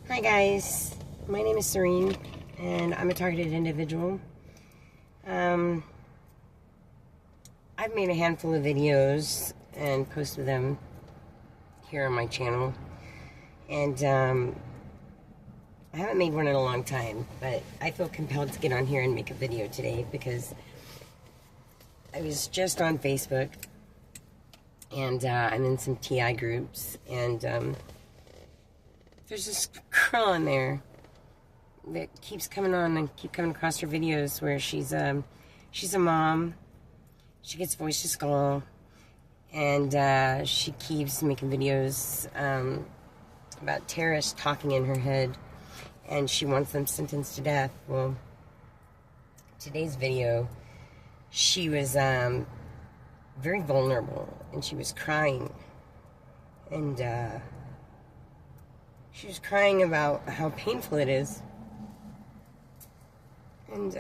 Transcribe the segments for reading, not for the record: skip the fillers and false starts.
Hi guys, my name is Serene and I'm a targeted individual. I've made a handful of videos and posted them here on my channel, and I haven't made one in a long time, but I feel compelled to get on here and make a video today because I was just on Facebook and I'm in some TI groups, and there's this girl on there that keeps coming on and keep coming across her videos where she's a mom. She gets Voice to Skull, and she keeps making videos about terrorists talking in her head, and she wants them sentenced to death. Well, today's video, she was very vulnerable, and she was crying, and she was crying about how painful it is. And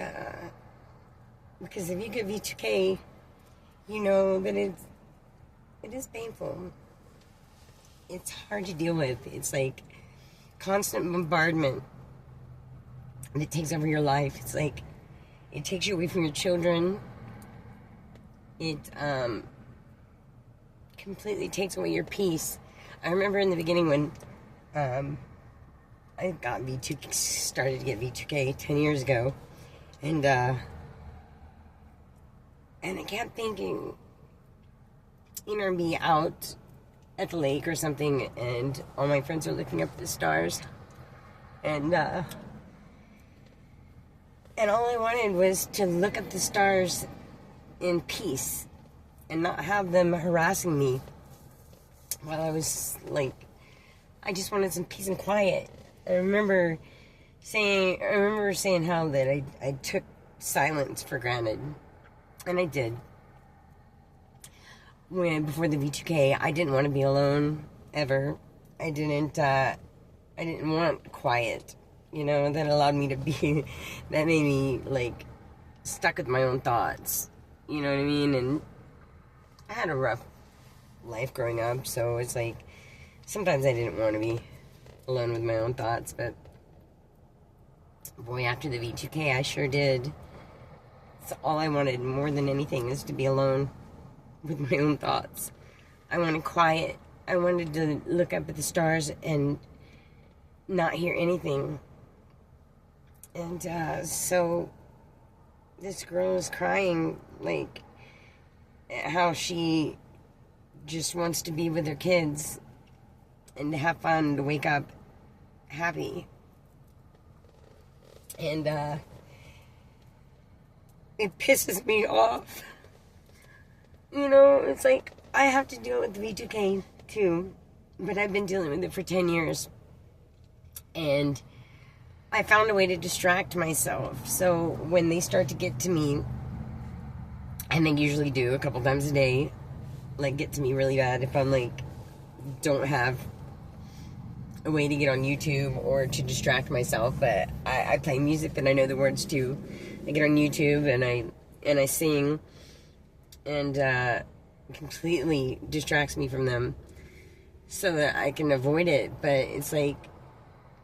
because if you get V2K, you know that it is painful. It's hard to deal with. It's like constant bombardment that takes over your life. It's like it takes you away from your children. It completely takes away your peace. I remember in the beginning when I got started to get V2K 10 years ago, and I kept thinking, be out at the lake or something, and all my friends are looking up at the stars, and all I wanted was to look at the stars in peace and not have them harassing me while I was like, I just wanted some peace and quiet. I remember saying how that I took silence for granted, and I did. Before the V2K, I didn't want to be alone ever. I didn't want quiet. That allowed me to be. That made me like stuck with my own thoughts. You know what I mean? And I had a rough life growing up, so it's like sometimes I didn't want to be alone with my own thoughts, but boy, after the V2K, I sure did. So all I wanted more than anything is to be alone with my own thoughts. I wanted quiet. I wanted to look up at the stars and not hear anything. And so this girl is crying, like how she just wants to be with her kids and to have fun, to wake up happy. And it pisses me off. It's like I have to deal with the V2K too, but I've been dealing with it for 10 years. And I found a way to distract myself. So when they start to get to me, and they usually do a couple times a day, like get to me really bad if I'm like don't have a way to get on YouTube or to distract myself, but I play music that I know the words to. I get on YouTube and I sing, and completely distracts me from them so that I can avoid it. But it's like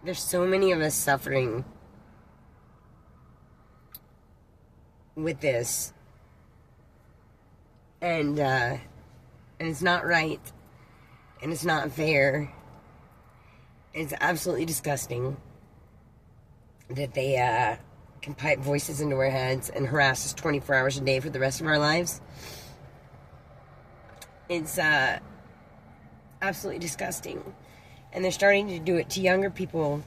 there's so many of us suffering with this, and it's not right, and it's not fair. It's absolutely disgusting that they can pipe voices into our heads and harass us 24 hours a day for the rest of our lives. It's absolutely disgusting. And they're starting to do it to younger people,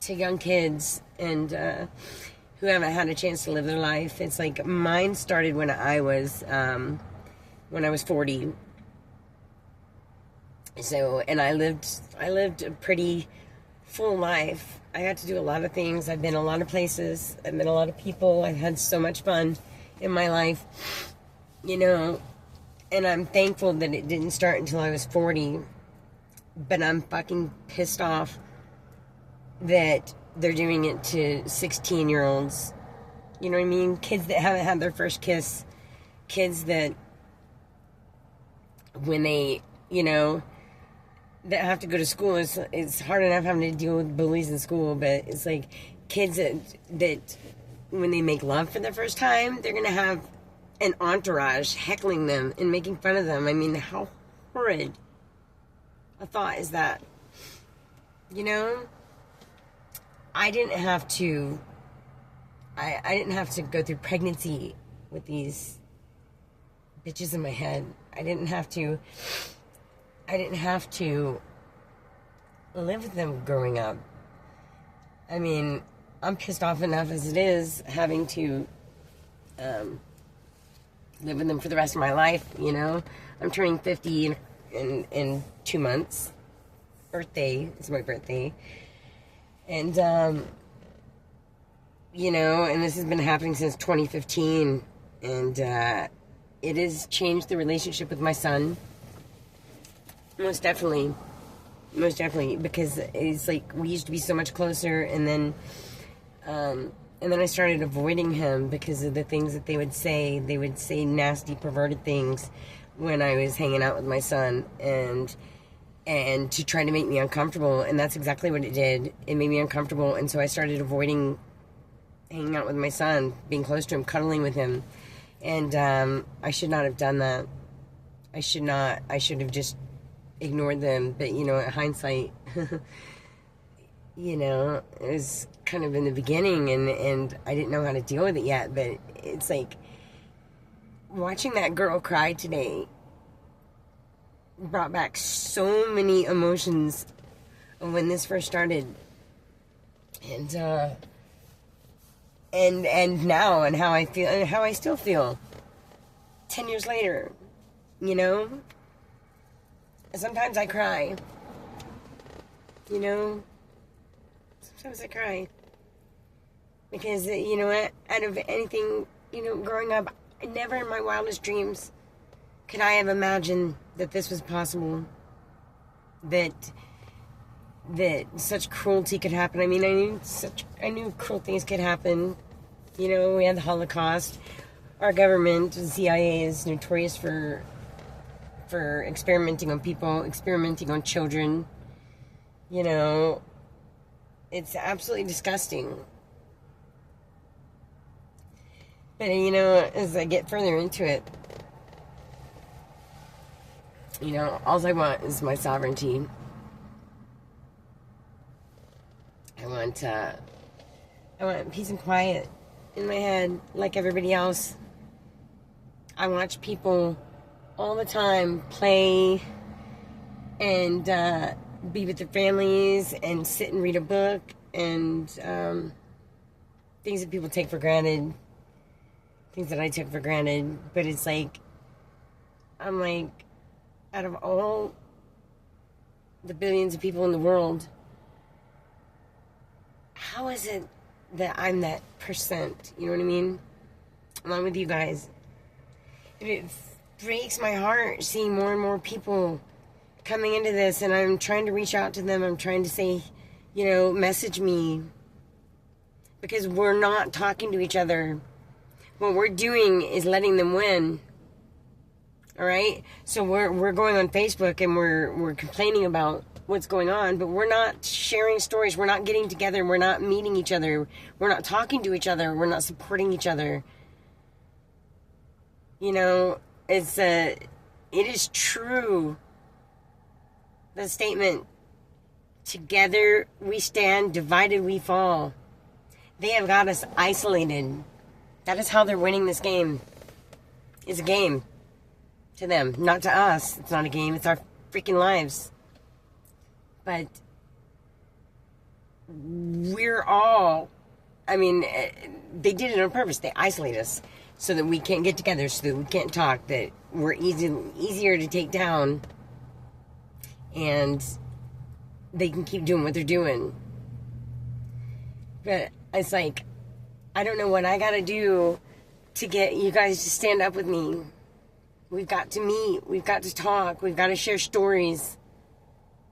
to young kids, and who haven't had a chance to live their life. It's like mine started when I was 40. So, and I lived a pretty full life. I got to do a lot of things. I've been a lot of places. I've met a lot of people. I've had so much fun in my life, and I'm thankful that it didn't start until I was 40, but I'm fucking pissed off that they're doing it to 16-year-olds. You know what I mean? Kids that haven't had their first kiss. Kids that when they, that have to go to school. It's hard enough having to deal with bullies in school, but it's like kids that when they make love for the first time, they're going to have an entourage heckling them and making fun of them. I mean, how horrid a thought is that? You know? I didn't have to go through pregnancy with these bitches in my head. I didn't have to live with them growing up. I mean, I'm pissed off enough as it is having to live with them for the rest of my life, you know? I'm turning 50 in 2 months. Birthday. It's my birthday. And, you know, and this has been happening since 2015. And it has changed the relationship with my son. Most definitely. Most definitely. Because it's like we used to be so much closer. And then I started avoiding him because of the things that they would say. They would say nasty, perverted things when I was hanging out with my son. And to try to make me uncomfortable, and that's exactly what it did. It made me uncomfortable, and so I started avoiding hanging out with my son, being close to him, cuddling with him, and I should not have done that. I should have just ignored them, but, you know, in hindsight, you know, it was kind of in the beginning, and I didn't know how to deal with it yet, but it's like, watching that girl cry today brought back so many emotions of when this first started, and now, and how I feel, and how I still feel 10 years later, you know. Sometimes I cry, you know. Sometimes I cry because, you know what, out of anything, you know, growing up, never in my wildest dreams could I have imagined that this was possible, that such cruelty could happen. I mean, I knew cruel things could happen. You know, we had the Holocaust. Our government, the CIA, is notorious for experimenting on people, experimenting on children. You know, it's absolutely disgusting. But, you know, as I get further into it, you know, all I want is my sovereignty. I want peace and quiet in my head, like everybody else. I watch people all the time play and be with their families and sit and read a book and things that people take for granted, things that I took for granted. But it's like, I'm like, out of all the billions of people in the world, how is it that I'm that percent? You know what I mean? Along with you guys. It breaks my heart seeing more and more people coming into this, and I'm trying to reach out to them. I'm trying to say, you know, message me. Because we're not talking to each other. What we're doing is letting them win. All right, so we're going on Facebook and we're complaining about what's going on, but we're not sharing stories. We're not getting together. We're not meeting each other. We're not talking to each other. We're not supporting each other. You know, it is true. The statement, "Together we stand, divided we fall." They have got us isolated. That is how they're winning this game. It's a game. To them, not to us. It's not a game. It's our freaking lives. But we're all, I mean, they did it on purpose. They isolate us so that we can't get together, so that we can't talk, that we're easier to take down, and they can keep doing what they're doing. But it's like, I don't know what I gotta do to get you guys to stand up with me. We've got to meet. We've got to talk. We've got to share stories.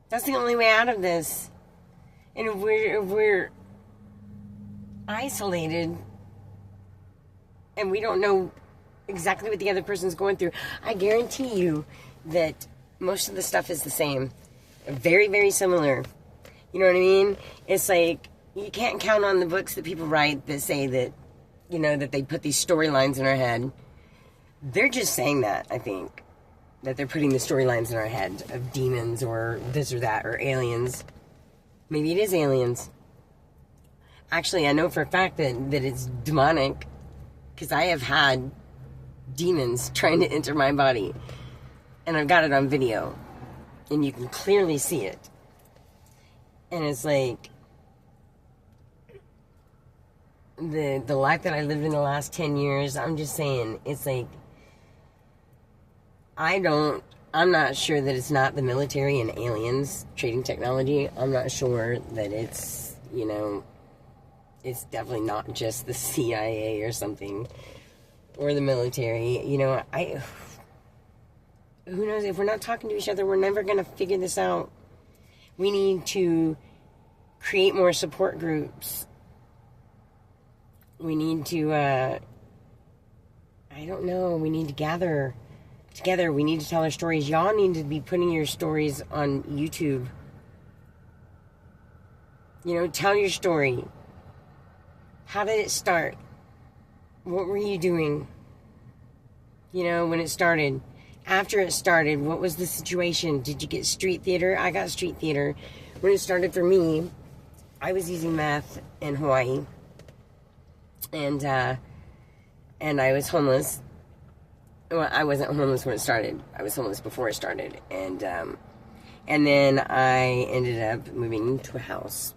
That's the only way out of this. And if we're isolated and we don't know exactly what the other person's going through, I guarantee you that most of the stuff is the same. Very, very similar. You know what I mean? It's like, you can't count on the books that people write that say that, you know, that they put these storylines in our head. They're just saying that, I think. That they're putting the storylines in our head of demons or this or that or aliens. Maybe it is aliens. Actually, I know for a fact that it's demonic. Because I have had demons trying to enter my body. And I've got it on video. And you can clearly see it. And it's like, the life that I lived in the last 10 years, I'm just saying, it's like, I'm not sure that it's not the military and aliens trading technology. I'm not sure that it's, you know, it's definitely not just the CIA or something, or the military. You know, who knows? If we're not talking to each other, we're never going to figure this out. We need to create more support groups. We need to, I don't know, we need to gather together. We need to tell our stories. Y'all need to be putting your stories on YouTube. You know, tell your story. How did it start? What were you doing? You know, when it started. After it started, what was the situation? Did you get street theater? I got street theater. When it started for me, I was using meth in Hawaii. And I was homeless. Well, I wasn't homeless when it started. I was homeless before it started. And then I ended up moving to a house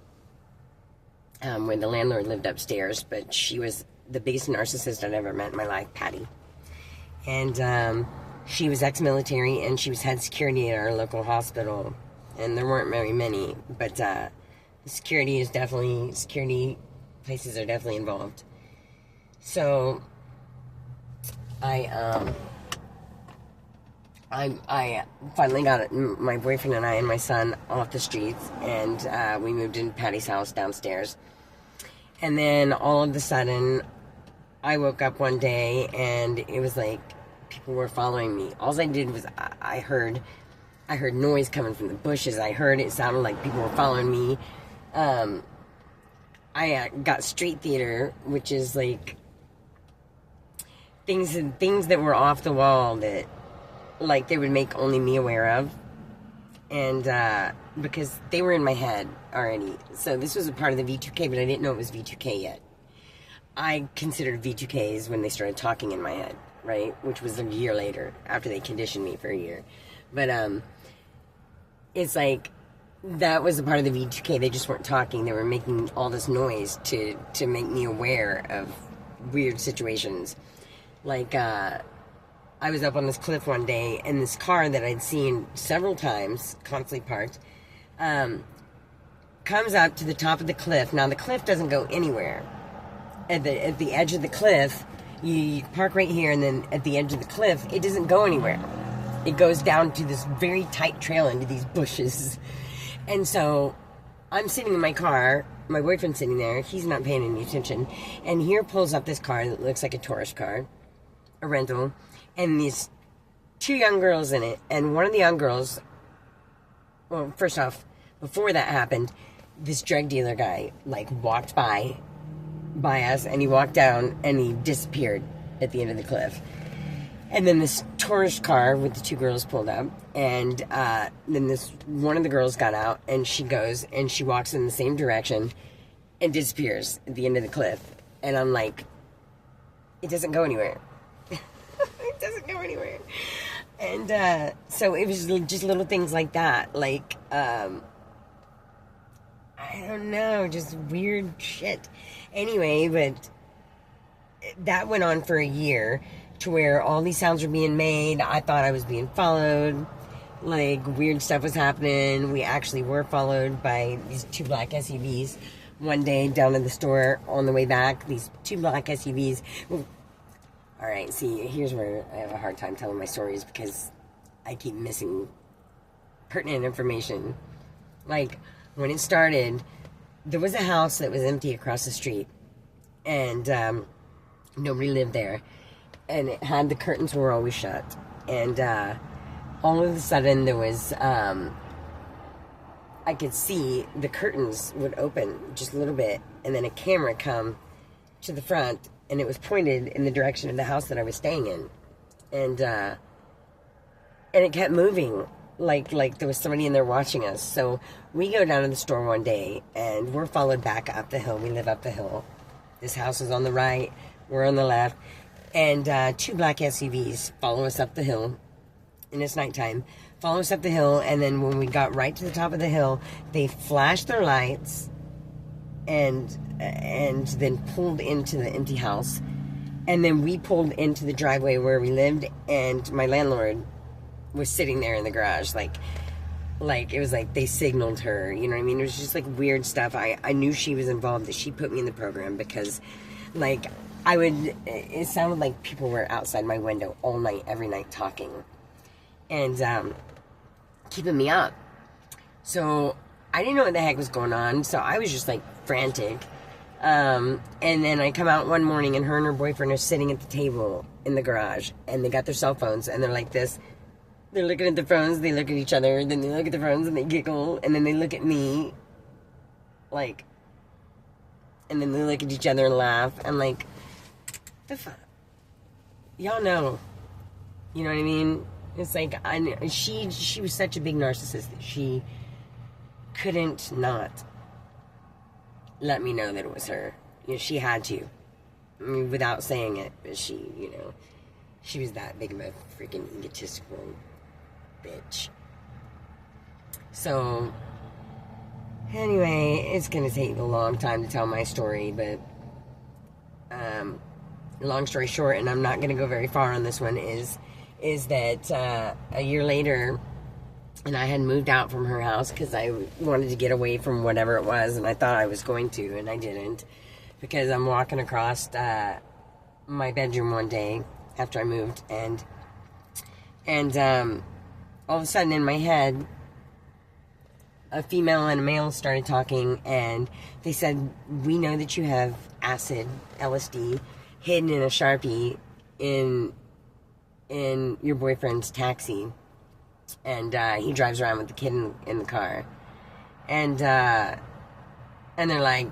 where the landlord lived upstairs, but she was the biggest narcissist I'd ever met in my life, Patty. And she was ex-military, and she was head security at our local hospital. And there weren't very many, but security places are definitely involved. So I finally got my boyfriend and I and my son off the streets, and we moved into Patty's house downstairs. And then all of a sudden, I woke up one day, and it was like people were following me. All I did was I heard noise coming from the bushes. It sounded like people were following me. I got street theater, which is like things that were off the wall that, like, they would make only me aware of. And because they were in my head already. So this was a part of the V2K, but I didn't know it was V2K yet. I considered V2Ks when they started talking in my head, right? Which was a year later, after they conditioned me for a year. But it's like, that was a part of the V2K. They just weren't talking. They were making all this noise to make me aware of weird situations. Like, I was up on this cliff one day, and this car that I'd seen several times, constantly parked, comes up to the top of the cliff. Now, the cliff doesn't go anywhere. At the edge of the cliff, you park right here, and then at the edge of the cliff, it doesn't go anywhere. It goes down to this very tight trail into these bushes. And so, I'm sitting in my car, my boyfriend's sitting there, he's not paying any attention, and here pulls up this car that looks like a tourist car, a rental, and these two young girls in it, and one of the young girls, well, first off, before that happened, this drug dealer guy, like, walked by us, and he walked down, and he disappeared at the end of the cliff. And then this tourist car with the two girls pulled up, and then this one of the girls got out, and she goes, and she walks in the same direction, and disappears at the end of the cliff. And I'm like, it doesn't go anywhere. It doesn't go anywhere. And so it was just little things like that, like, I don't know, just weird shit. Anyway, but that went on for a year, to where all these sounds were being made. I thought I was being followed. Like, weird stuff was happening. We actually were followed by these two black SUVs. One day, down at the store, on the way back, these two black SUVs. Alright, see, here's where I have a hard time telling my stories, because I keep missing pertinent information. Like, when it started, there was a house that was empty across the street. And, nobody lived there. And it had, the curtains were always shut. And all of a sudden there was I could see the curtains would open just a little bit, and then a camera come to the front, and it was pointed in the direction of the house that I was staying in, and it kept moving like there was somebody in there watching us. So we go down to the store one day, and we're followed back up the hill. We live up the hill. This house is on the right, we're on the left, and 2 black SUVs follow us up the hill, and it's nighttime. Follow us up the hill, and then when we got right to the top of the hill, they flashed their lights and then pulled into the empty house. And then we pulled into the driveway where we lived, and my landlord was sitting there in the garage. Like it was like they signaled her, you know what I mean? It was just like weird stuff. I knew she was involved, that she put me in the program, because like it sounded like people were outside my window all night, every night, talking and keeping me up. So I didn't know what the heck was going on, so I was just like frantic. And then I come out one morning, and her boyfriend are sitting at the table in the garage, and they got their cell phones, and they're like this. They're looking at the phones, they look at each other, and then they look at the phones, and they giggle, and then they look at me, like, and then they look at each other and laugh. I'm like, the fuck? Y'all know. You know what I mean? It's like, she was such a big narcissist that she couldn't not let me know that it was her. You know, she had to. I mean, without saying it, but she, you know, she was that big of a freaking egotistical bitch. So, anyway, it's gonna take a long time to tell my story, but, long story short, and I'm not gonna go very far on this one, is that, a year later, and I had moved out from her house because I wanted to get away from whatever it was, and I thought I was going to, and I didn't, because I'm walking across my bedroom one day after I moved, and all of a sudden in my head, a female and a male started talking, and they said, "We know that you have acid, LSD, hidden in a Sharpie in your boyfriend's taxi. And he drives around with the kid in the car, and they're like,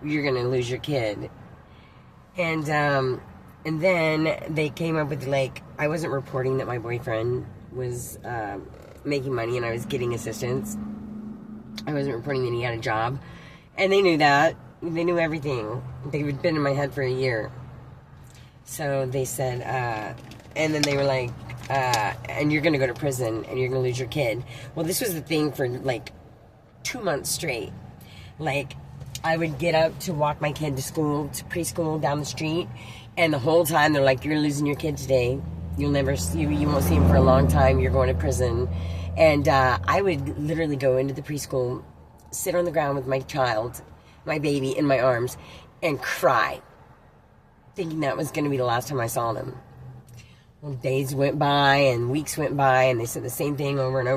you're gonna lose your kid." And then they came up with, like, I wasn't reporting that my boyfriend was making money and I was getting assistance. I wasn't reporting that he had a job, and they knew that. They knew everything. They had been in my head for a year. So they said, and then they were like, and you're gonna go to prison, and you're gonna lose your kid. Well, this was the thing for like 2 months straight. Like, I would get up to walk my kid to school, to preschool down the street, and the whole time they're like, "You're losing your kid today. You'll never see, you won't see him for a long time. You're going to prison." And I would literally go into the preschool, sit on the ground with my child, my baby, in my arms, and cry, thinking that was going to be the last time I saw them. Well, days went by and weeks went by, and they said the same thing over and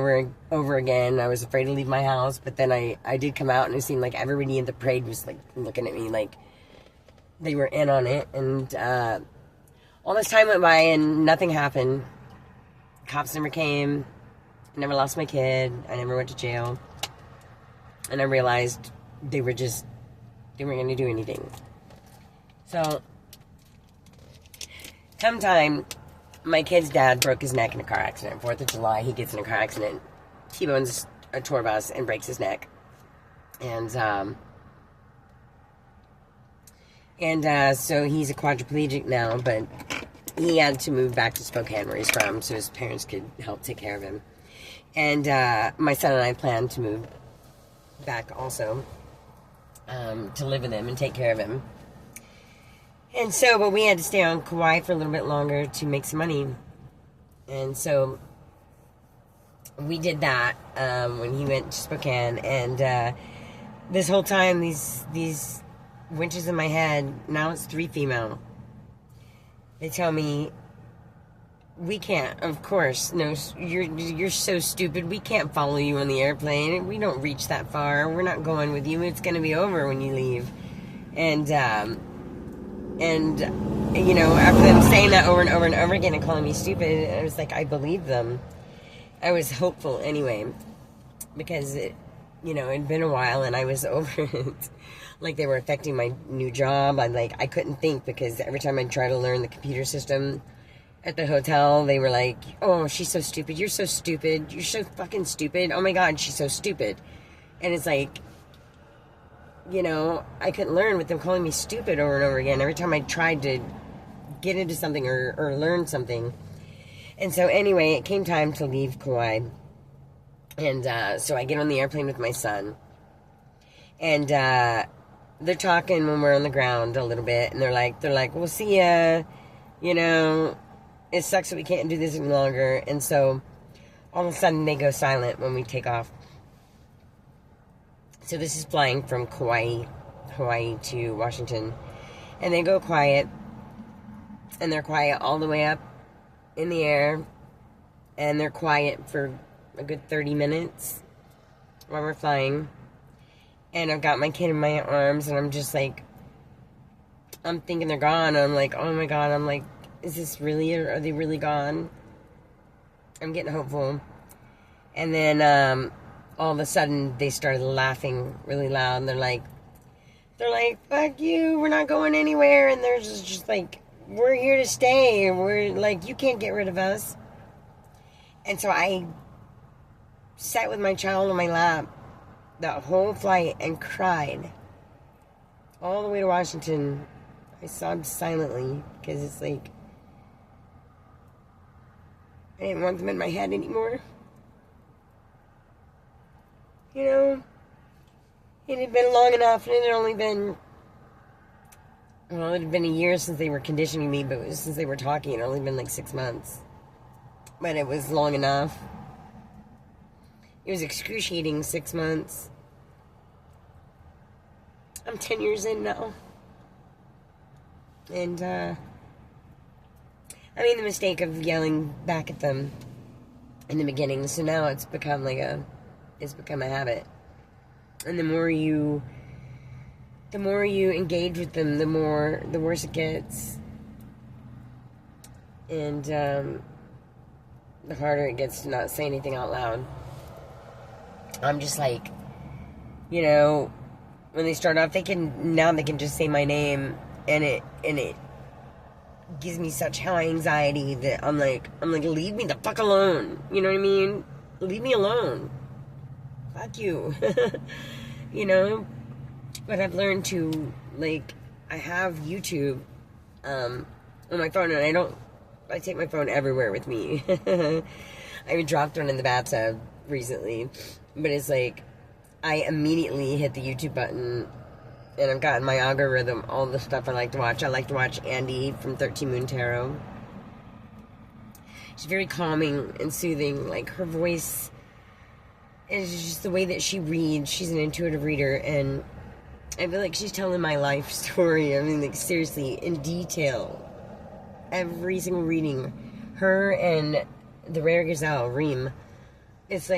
over again. I was afraid to leave my house, but then I did come out, and it seemed like everybody in the parade was like looking at me like they were in on it. And all this time went by and nothing happened. Cops never came. I never lost my kid. I never went to jail. And I realized they weren't going to do anything. So, come time, my kid's dad broke his neck in a car accident. 4th of July, he gets in a car accident, T-bones a tour bus, and breaks his neck. And so he's a quadriplegic now, but he had to move back to Spokane, where he's from, so his parents could help take care of him. And my son and I plan to move back also, to live with him and take care of him. And so, but we had to stay on Kauai for a little bit longer to make some money. And so we did that when he went to Spokane. And this whole time, these witches in my head, now it's 3 female. They tell me, "We can't, of course, no, you're so stupid. We can't follow you on the airplane. We don't reach that far. We're not going with you. It's going to be over when you leave." And you know, after them saying that over and over and over again and calling me stupid, I was like, I believed them. I was hopeful anyway, because it'd been a while and I was over it. Like, they were affecting my new job. I couldn't think, because every time I'd try to learn the computer system at the hotel, they were like, oh, she's so stupid. You're so stupid. You're so fucking stupid. Oh my God, she's so stupid. And it's like, I couldn't learn with them calling me stupid over and over again every time I tried to get into something or learn something. And so anyway, it came time to leave Kauai. And so I get on the airplane with my son. And they're talking when we're on the ground a little bit. And they're like, we'll see ya. It sucks that we can't do this any longer. And so all of a sudden they go silent when we take off. So this is flying from Hawaii to Washington. And they go quiet. And they're quiet all the way up in the air. And they're quiet for a good 30 minutes while we're flying. And I've got my kid in my arms. And I'm just like, I'm thinking they're gone. I'm like, oh my God. I'm like, is this really, are they really gone? I'm getting hopeful. And then, all of a sudden, they started laughing really loud, and they're like, fuck you, we're not going anywhere, and they're just like, we're here to stay, we're like, you can't get rid of us. And so I sat with my child on my lap the whole flight and cried all the way to Washington. I sobbed silently, because it's like, I didn't want them in my head anymore. It had been long enough, and it had only been, it had been a year since they were conditioning me, but since they were talking, it had only been like 6 months. But it was long enough. It was excruciating 6 months. I'm 10 years in now. And, I made the mistake of yelling back at them in the beginning, so now it's become a habit. And the more you engage with them, the worse it gets. And the harder it gets to not say anything out loud. I'm just like, when they start off, they can just say my name, and it gives me such high anxiety that I'm like, leave me the fuck alone. You know what I mean? Leave me alone. Fuck you. But I've learned to, I have YouTube on my phone, and I take my phone everywhere with me. I even dropped one in the bathtub recently, but it's like, I immediately hit the YouTube button, and I've gotten my algorithm, all the stuff I like to watch. I like to watch Andy from 13 Moon Tarot. She's very calming and soothing. Like, her voice is just the way that she reads. She's an intuitive reader, and I feel like she's telling my life story. I mean, seriously, in detail. Every single reading. Her and the Rare Gazelle, Reem. It's,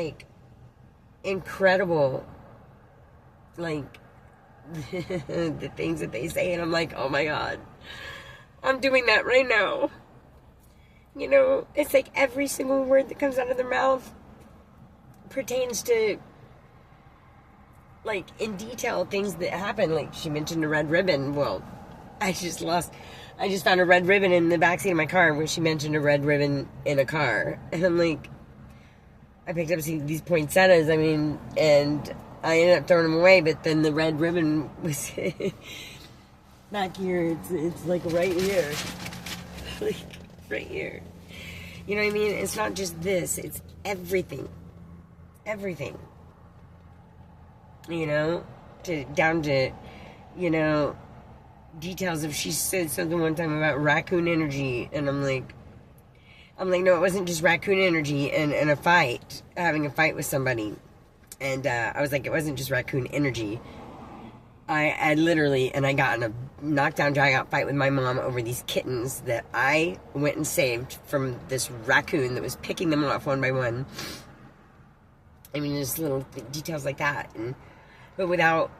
incredible. The things that they say, and I'm like, oh my God, I'm doing that right now. It's like every single word that comes out of their mouth pertains to, in detail, things that happen. She mentioned a red ribbon. Well, I just found a red ribbon in the backseat of my car where she mentioned a red ribbon in a car. And I'm like, I picked up these poinsettias, and I ended up throwing them away, but then the red ribbon was back here. It's right here. Right here. You know what I mean? It's not just this. It's everything. Everything. Down to, details of, she said something one time about raccoon energy, and I'm like, no, it wasn't just raccoon energy and a fight, having a fight with somebody. And I was like, it wasn't just raccoon energy. I literally, and I got in a knockdown, drag out fight with my mom over these kittens that I went and saved from this raccoon that was picking them off one by one. Just little details like that. But without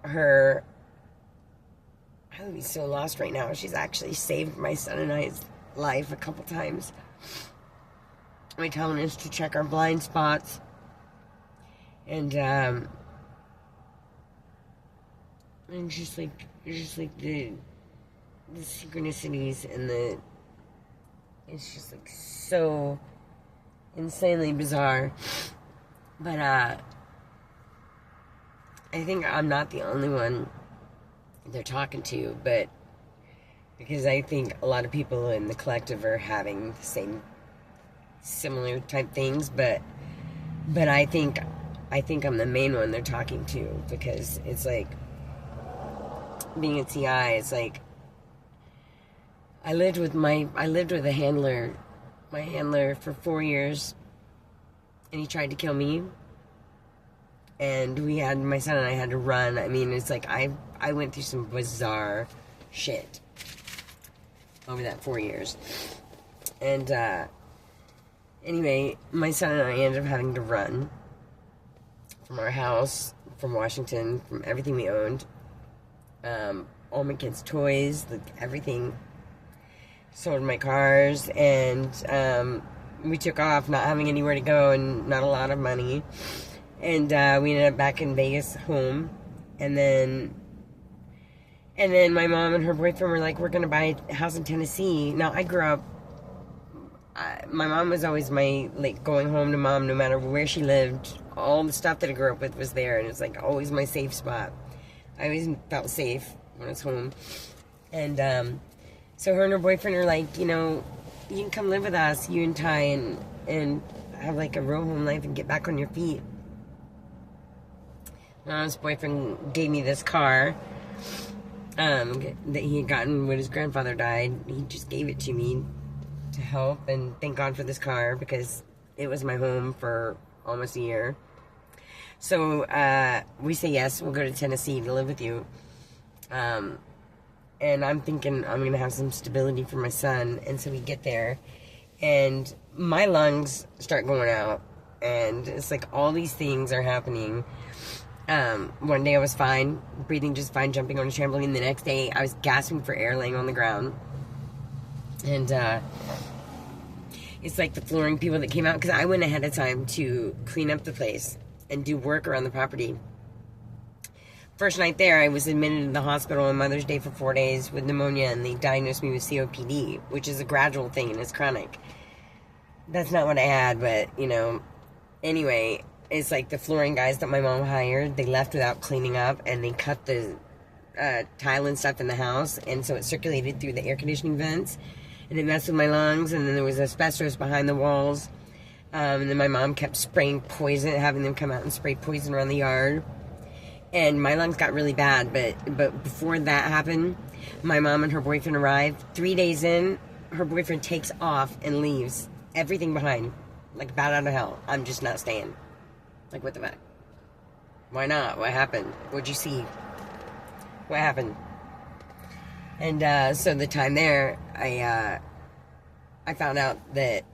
her, I would be so lost right now. She's actually saved my son and I's life a couple times. My telling us to check our blind spots. And it's just like the synchronicities and it's just like so insanely bizarre. But I think I'm not the only one they're talking to, but because I think a lot of people in the collective are having the same similar type things, but I think I'm the main one they're talking to, because it's like being at TI, it's like I lived with a handler, my handler for 4 years, and he tried to kill me. And my son and I had to run. I mean, it's like I went through some bizarre shit over that 4 years. And anyway, my son and I ended up having to run from our house, from Washington, from everything we owned. All my kids' toys, like everything. Sold my cars, and we took off, not having anywhere to go and not a lot of money. And we ended up back in Vegas, home. And then my mom and her boyfriend were like, we're going to buy a house in Tennessee. Now, I grew up, my mom was always my, like, going home to mom no matter where she lived. All the stuff that I grew up with was there, and it was, like, always my safe spot. I always felt safe when I was home. And so her and her boyfriend are like, you know, you can come live with us, you and Ty, and have, like, a real home life and get back on your feet. His boyfriend gave me this car that he had gotten when his grandfather died. He just gave it to me to help, and thank God for this car, because it was my home for almost a year. So we say yes, we'll go to Tennessee to live with you. And I'm thinking I'm going to have some stability for my son. And so we get there, and my lungs start going out, and it's like all these things are happening. One day I was fine, breathing just fine, jumping on a trampoline. The next day I was gasping for air, laying on the ground. And it's like the flooring people that came out, because I went ahead of time to clean up the place and do work around the property. First night there, I was admitted to the hospital on Mother's Day for 4 days with pneumonia, and they diagnosed me with COPD, which is a gradual thing and it's chronic. That's not what I had, but, you know, anyway, it's like the flooring guys that my mom hired, they left without cleaning up, and they cut the tile and stuff in the house, and so it circulated through the air conditioning vents, and it messed with my lungs. And then there was asbestos behind the walls, and then my mom kept spraying poison, having them come out and spray poison around the yard. And my lungs got really bad, but before that happened, my mom and her boyfriend arrived. 3 days in, her boyfriend takes off and leaves everything behind, like bat out of hell. I'm just not staying. Like, what the fuck? Why not? What happened? What'd you see? What happened? And so the time there, I found out that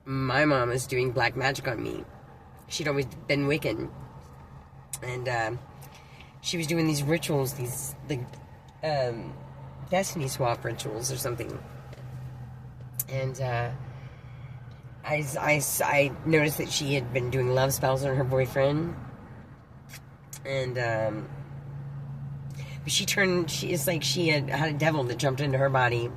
my mom was doing black magic on me. She'd always been Wiccan. And she was doing these rituals, these destiny swap rituals or something. And I noticed that she had been doing love spells on her boyfriend. And but it's like she had a devil that jumped into her body.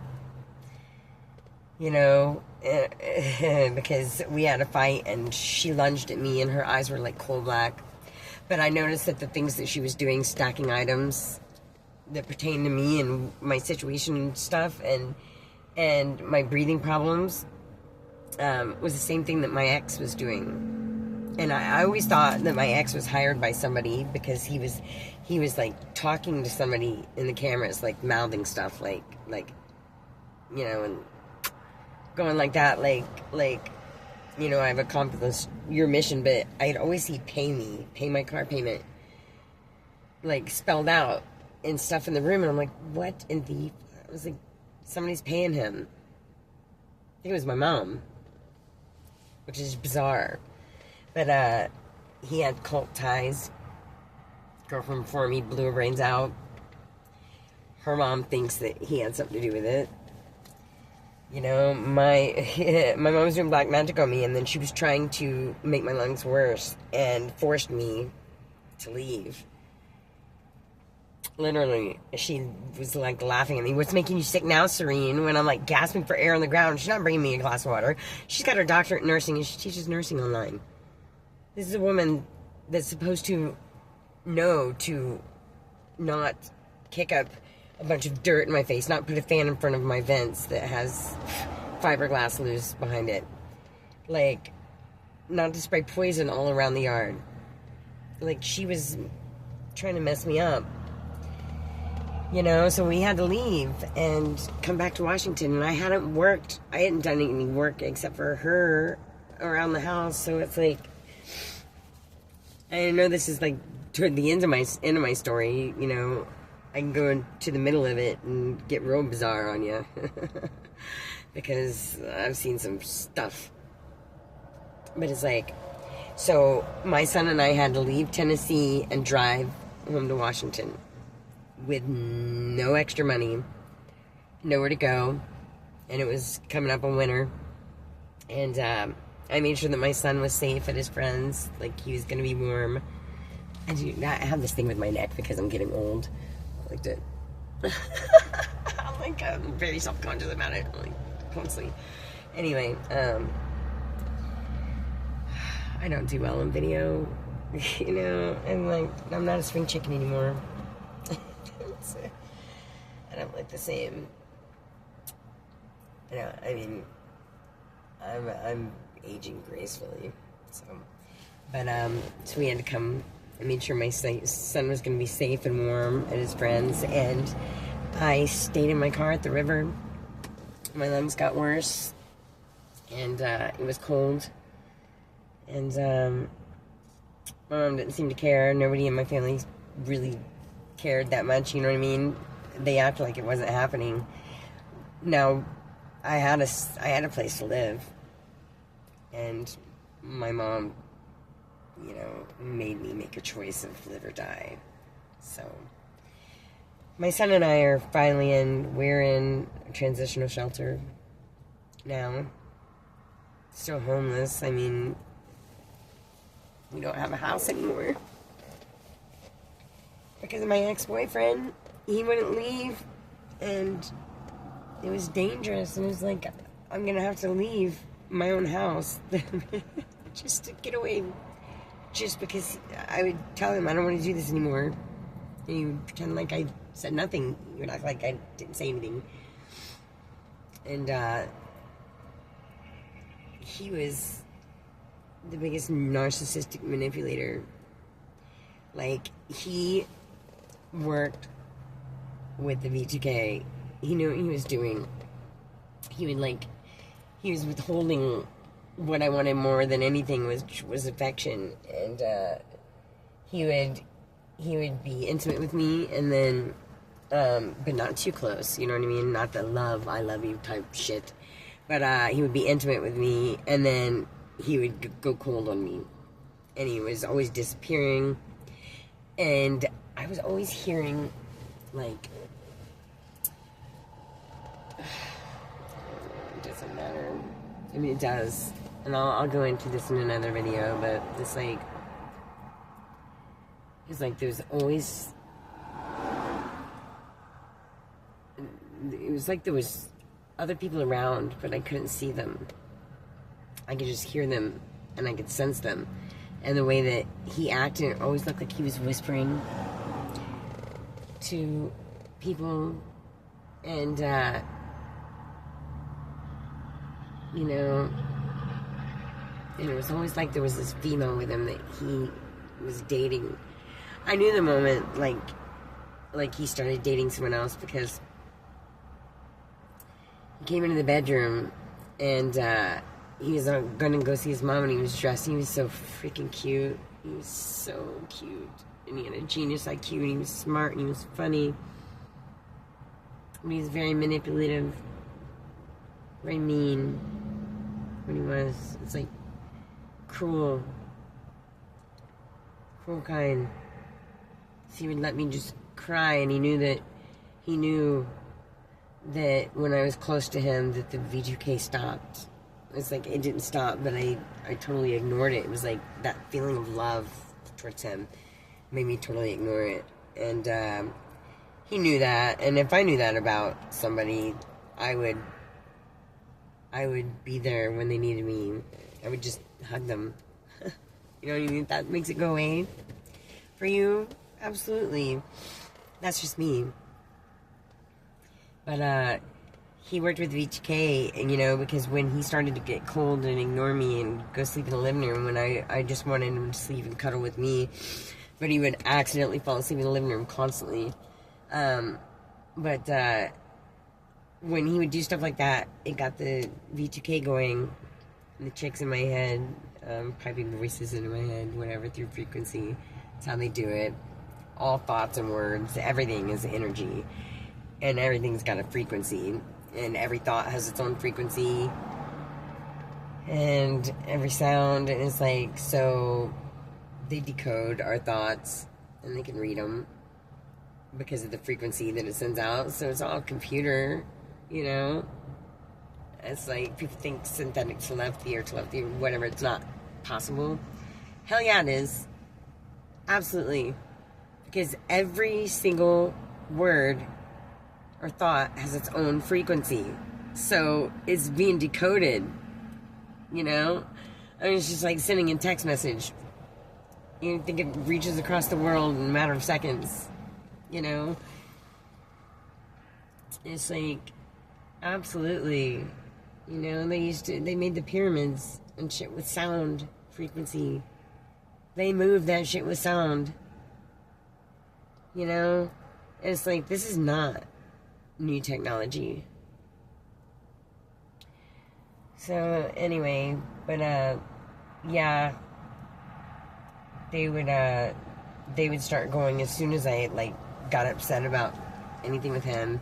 You know, because we had a fight, and she lunged at me, and her eyes were like coal black. But I noticed that the things that she was doing, stacking items that pertain to me and my situation and stuff, and my breathing problems, was the same thing that my ex was doing. And I always thought that my ex was hired by somebody, because he was like talking to somebody in the cameras, like mouthing stuff, like you know, and going like that, like. You know, I've accomplished your mission, but I'd always see pay my car payment, like, spelled out and stuff in the room, and I'm like, what in the... I was like, somebody's paying him. I think it was my mom, which is bizarre. But, he had cult ties. Girlfriend before me blew her brains out. Her mom thinks that he had something to do with it. You know, my my mom was doing black magic on me, and then she was trying to make my lungs worse and forced me to leave. Literally, she was like laughing at me. What's making you sick now, Serene? When I'm like gasping for air on the ground. She's not bringing me a glass of water. She's got her doctorate in nursing, and she teaches nursing online. This is a woman that's supposed to know to not kick up a bunch of dirt in my face, not put a fan in front of my vents that has fiberglass loose behind it. Like, not to spray poison all around the yard. Like, she was trying to mess me up. You know, so we had to leave and come back to Washington. And I hadn't done any work except for her around the house. So it's like, I know this is like toward the end of my story. You know, I can go into the middle of it and get real bizarre on you. Because I've seen some stuff. But it's like, so my son and I had to leave Tennessee and drive home to Washington with no extra money, nowhere to go, and it was coming up on winter, and I made sure that my son was safe at his friends, like he was going to be warm. I have this thing with my neck because I'm getting old. I like to I'm very self-conscious about it, like constantly. Anyway, I don't do well in video, you know, and like I'm not a spring chicken anymore. I don't look the same. You know, I mean, I'm aging gracefully, so. But so we had to come. I made sure my son was going to be safe and warm at his friends, and I stayed in my car at the river. My lungs got worse, and it was cold, and my mom didn't seem to care. Nobody in my family really cared that much, you know what I mean? They acted like it wasn't happening. Now, I had a place to live, and my mom, you know, made me make a choice of live or die. So, my son and I are finally we're in a transitional shelter now. Still homeless. I mean, we don't have a house anymore. Because of my ex-boyfriend, he wouldn't leave, and it was dangerous, and it was like, I'm gonna have to leave my own house just to get away, just because I would tell him I don't want to do this anymore, and he would pretend like I said nothing. He would act like I didn't say anything, and he was the biggest narcissistic manipulator. Like, he worked with the V2K. He knew what he was doing. He was withholding what I wanted more than anything was affection, and he would be intimate with me, and then but not too close, you know what I mean? Not the love, I love you type shit, but he would be intimate with me, and then he would go cold on me, and he was always disappearing. And I was always hearing, like, it doesn't matter. I mean, it does. And I'll go into this in another video, but it's like, there's always, it was like there was other people around, but I couldn't see them. I could just hear them, and I could sense them. And the way that he acted, it always looked like he was whispering to people. And, you know, and it was always like there was this female with him that he was dating. I knew the moment, like he started dating someone else, because he came into the bedroom, and, he was gonna go see his mom, and he was dressed. He was so freaking cute. He was so cute, and he had a genius IQ, and he was smart, and he was funny. And he was very manipulative, very mean. When he was, it's like cruel kind. So he would let me just cry, and he knew that when I was close to him, that the V2K stopped. It's like it didn't stop, but I totally ignored it. It was like that feeling of love towards him made me totally ignore it. And he knew that, and if I knew that about somebody, I would be there when they needed me. I would just hug them. You know what I mean? That makes it go away for you. Absolutely. That's just me. But he worked with V2K, and because when he started to get cold and ignore me and go sleep in the living room, when I just wanted him to sleep and cuddle with me, but he would accidentally fall asleep in the living room constantly. But when he would do stuff like that, it got the V2K going, and the chicks in my head, piping voices into my head, whatever, through frequency. That's how they do it. All thoughts and words, everything is energy, and everything's got a frequency, and every thought has its own frequency, and every sound, and it's like, so they decode our thoughts, and they can read them because of the frequency that it sends out. So it's all computer, It's like people think synthetic telepathy or telepathy or whatever. It's not possible. Hell yeah, it is. Absolutely. Because every single word or thought has its own frequency. So it's being decoded, I mean, it's just like sending a text message. You think it reaches across the world in a matter of seconds, It's like, absolutely. They made the pyramids and shit with sound frequency. They moved that shit with sound. And it's like, this is not new technology. So, anyway, but, yeah, they would start going as soon as I, got upset about anything with him.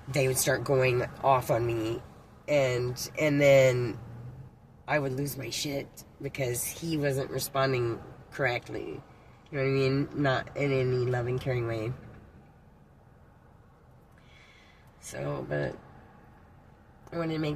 They would start going off on me, and then I would lose my shit because he wasn't responding correctly. You know what I mean? Not in any loving, caring way. So, but I wanted to make